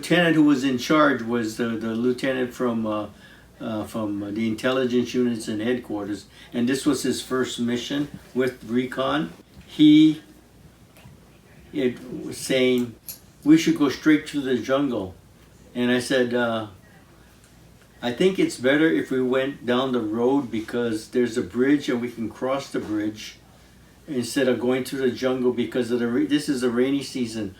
lieutenant who was in charge was the lieutenant from the intelligence units and headquarters, and this was his first mission with Recon. He was saying, we should go straight through the jungle. And I said, I think it's better if we went down the road because there's a bridge and we can cross the bridge instead of going through the jungle because of this is a rainy season.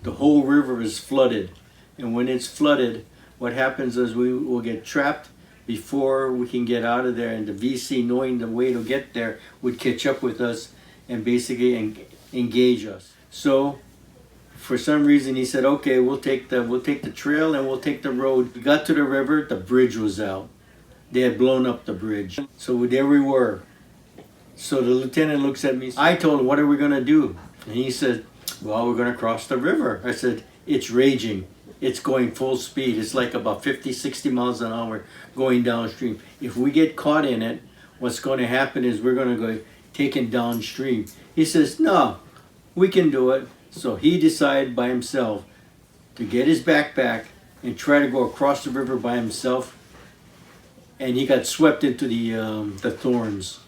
The whole river is flooded. And when it's flooded, what happens is we will get trapped before we can get out of there, and the VC, knowing the way to get there, would catch up with us and basically engage us. So for some reason he said, okay, we'll take the trail and we'll take the road. We got to the river, the bridge was out. They had blown up the bridge. So there we were. So the lieutenant looks at me. I told him, what are we gonna do? And he said, well, we're gonna cross the river. I said, it's raging. It's going full speed. It's like about 50, 60 miles an hour going downstream. If we get caught in it, what's going to happen is we're going to go taken downstream. He says, no, we can do it. So he decided by himself to get his backpack and try to go across the river by himself. And he got swept into the thorns.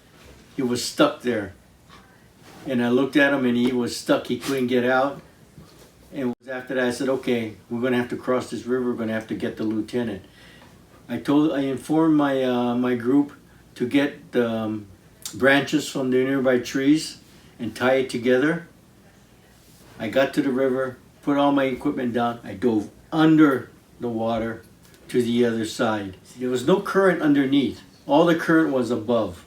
He was stuck there. And I looked at him and he was stuck. He couldn't get out. And after that, I said, okay, we're going to have to cross this river. We're going to have to get the lieutenant. I informed my group to get the branches from the nearby trees and tie it together. I got to the river, put all my equipment down. I dove under the water to the other side. There was no current underneath. All the current was above.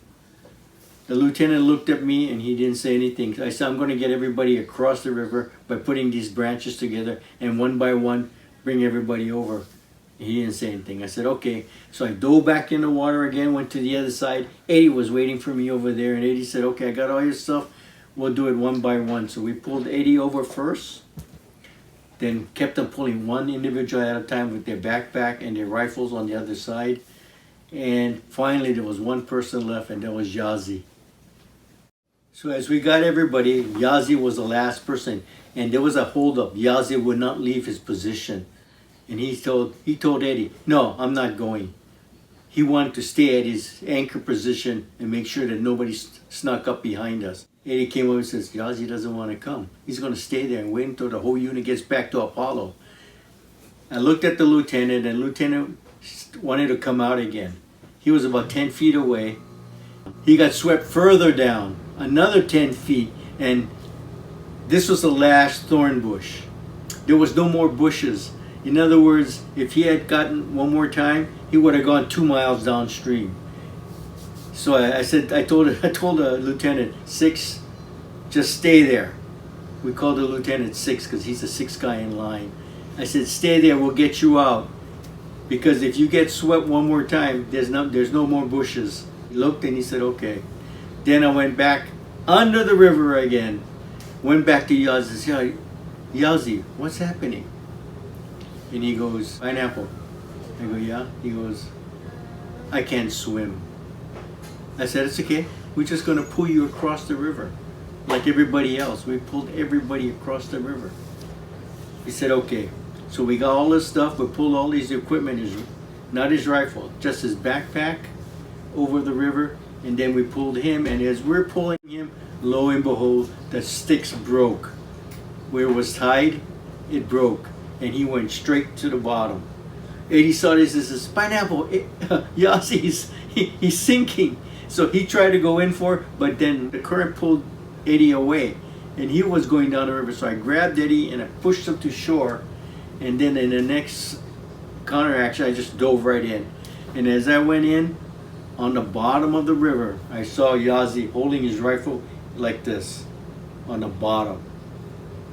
The lieutenant looked at me and he didn't say anything. I said, I'm going to get everybody across the river by putting these branches together and one by one bring everybody over. He didn't say anything. I said, okay. So I dove back in the water again, went to the other side. Eddie was waiting for me over there and Eddie said, okay, I got all your stuff. We'll do it one by one. So we pulled Eddie over first, then kept on pulling one individual at a time with their backpack and their rifles on the other side. And finally there was one person left and that was Yazzie. So as we got everybody, Yazzie was the last person, and there was a holdup. Yazzie would not leave his position, and he told Eddie, "No, I'm not going." He wanted to stay at his anchor position and make sure that nobody snuck up behind us. Eddie came over and says, "Yazzie doesn't want to come. He's going to stay there and wait until the whole unit gets back to Apollo." I looked at the lieutenant, and the lieutenant wanted to come out again. He was about 10 feet away. He got swept further down, another 10 feet, and this was the last thorn bush. There was no more bushes. In other words, if he had gotten one more time, he would have gone 2 miles downstream. So I told the lieutenant, 6, just stay there. We called the lieutenant 6 because he's the 6th guy in line. I said, stay there, we'll get you out. Because if you get swept one more time, there's no more bushes. He looked and he said, okay. Then I went back under the river again. Went back to Yazzie. Said, Yazzie, what's happening? And he goes, pineapple. I go, yeah. He goes, I can't swim. I said, it's okay. We're just going to pull you across the river like everybody else. We pulled everybody across the river. He said, okay. So we got all this stuff. We pulled all these equipment, not his rifle, just his backpack over the river. And then we pulled him. And as we're pulling him, lo and behold, the sticks broke. Where it was tied, it broke. And he went straight to the bottom. Eddie saw this and says, pineapple, Yazzie's, he's sinking. So he tried to go in for it, but then the current pulled Eddie away. And he was going down the river. So I grabbed Eddie and I pushed him to shore. And then in the next counteraction, I just dove right in. And as I went in, on the bottom of the river, I saw Yazzie holding his rifle like this on the bottom.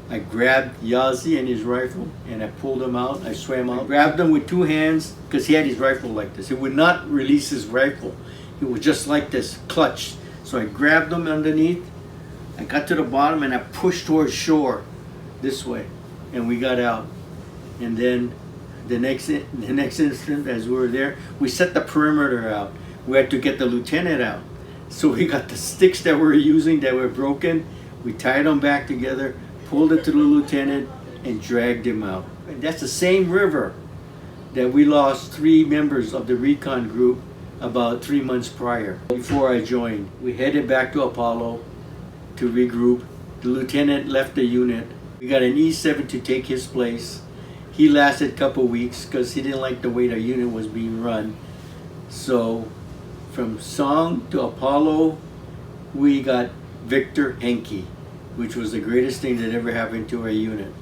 I grabbed Yazzie and his rifle and I pulled him out. I swam out, grabbed him with 2 hands because he had his rifle like this. He would not release his rifle. He was just like this, clutched. So I grabbed him underneath. I got to the bottom and I pushed towards shore this way, and we got out. And then the next instant, as we were there, we set the perimeter out. We had to get the lieutenant out. So we got the sticks that we were using that were broken. We tied them back together, pulled it to the lieutenant, and dragged him out. And that's the same river that we lost 3 members of the Recon group about 3 months prior, before I joined. We headed back to Apollo to regroup. The lieutenant left the unit. We got an E7 to take his place. He lasted a couple weeks because he didn't like the way the unit was being run. So from Song to Apollo, we got Victor Henke, which was the greatest thing that ever happened to our unit.